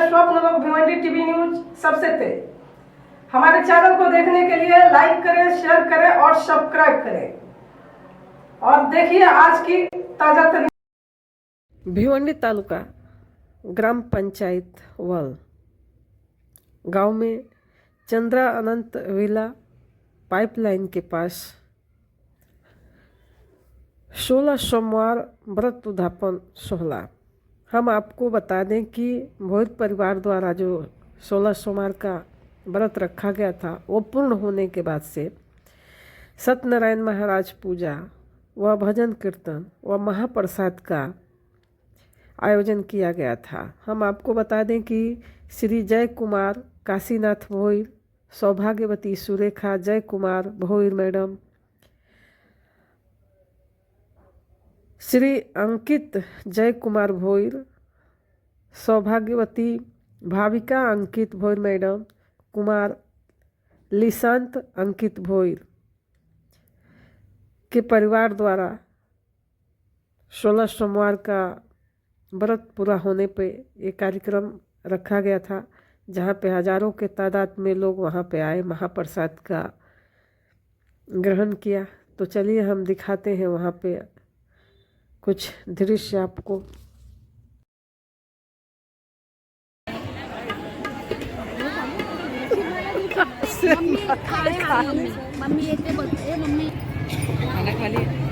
स्वप्न लोग Bhiwandi TV news सबसे तेज। हमारे चैनल को देखने के लिए लाइक करें, शेयर करें और सब्सक्राइब करें। और देखिए आज की ताजा तरीन। भिवंडी तालुका ग्राम पंचायत वल गांव में चंद्रा अनंत विला पाइपलाइन के पास 16 सोमवार व्रत उद्यापन सोहला। हम आपको बता दें कि भोज परिवार द्वारा जो 16 सोमवार का व्रत रखा गया था वो पूर्ण होने के बाद से सत्यनारायण महाराज पूजा व भजन कीर्तन व महाप्रसाद का आयोजन किया गया था। हम आपको बता दें कि श्री जय कुमार काशीनाथ भोईर, सौभाग्यवती सुरेखा जय कुमार भोईर मैडम, श्री अंकित जय कुमार भोईर, सौभाग्यवती भाविका अंकित भोईर मैडम, कुमार लिशांत अंकित भोईर के परिवार द्वारा 16 सोमवार का व्रत पूरा होने पे ये कार्यक्रम रखा गया था, जहाँ पे हजारों के तादाद में लोग वहाँ पे आए, महाप्रसाद का ग्रहण किया। तो चलिए हम दिखाते हैं वहाँ पे कुछ दृश्य आपको। मम्मी येते बोलते मम्मी खाना खा लिया।